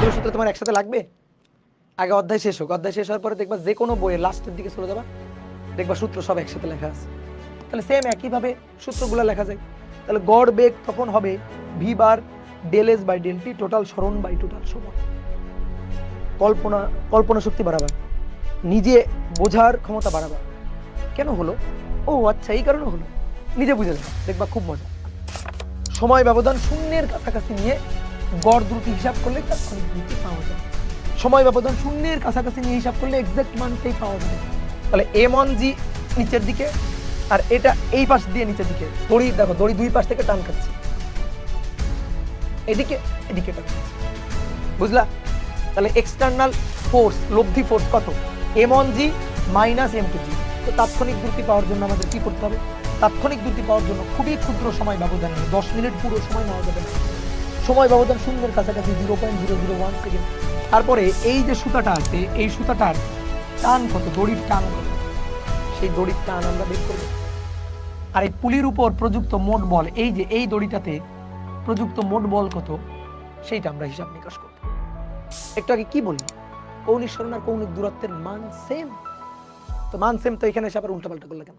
সবগুলো সূত্র তোমার একসাথে লাগবে? আগে অধ্যায় শেষ হোক, অধ্যায় শেষ হওয়ার পরে দেখবা যে কোনো বইয়ের লাস্টের দিকে চলে যাবা, দেখবা সূত্র সব একসাথে লেখা আছে। তাহলে সেম একইভাবে সূত্রগুলো লেখা যায়। তাহলে গড় বেগ তখন হবে V bar del S by del T, total সরণ বাই টোটাল সময়। কল্পনা শক্তি বাড়াবা, নিজে বোঝার ক্ষমতা বাড়াবা। কেন হলো? ও আচ্ছা, এই কারণে হলো, নিজে বুঝে যাবে, দেখবা খুব মজা। সময় ব্যবধান শূন্যের কাছাকাছি নিয়ে গড় দ্রুতি হিসাব করলে তাৎক্ষণিক দ্রুতি পাওয়া যায়। সময় ব্যবধান শূন্যের কাছাকাছি নিয়ে হিসাব করলে এক্সাক্ট মানটাই পাওয়া যায়। তাহলে m1g নিচের দিকে আর এটা এই পাশ দিয়ে নিচের দিকে, দড়ি দেখো, দড়ি দুই পাশ থেকে টান খাচ্ছে, এদিকে এদিকে টান খাচ্ছে, বুঝলা? তাহলে এক্সটার্নাল ফোর্স, লব্ধি ফোর্স কত? m1g minus m2g। তো তাৎক্ষণিক দ্রুতি পাওয়ার জন্য আমাদের কি করতে হবে? তাৎক্ষণিক দ্রুতি পাওয়ার জন্য খুবই ক্ষুদ্র সময় ব্যবধান, 10 মিনিট পুরো সময় নেওয়া যাবে না। সময় ব্যবধান শূন্যের কাছাকাছি 0.001 সেকেন্ড। তারপরে এই যে সুতাটা আছে, এই সুতাটার টান কত, দড়ির টান কত, সেই দড়ির টান আমরা বের করব। আর এই পুলির উপর প্রযুক্ত মোট বল, এই যে এই দড়িটাতে প্রযুক্ত মোট বল কত, সেইটা আমরা হিসাব নিকাশ করব। একটু আগে কি বললাম? কৌণিক সরণ আর কৌণিক দূরত্বের মান সেম। তো মান সেম, তো এখানে এসে আবার উল্টাপাল্টা করলে কেন?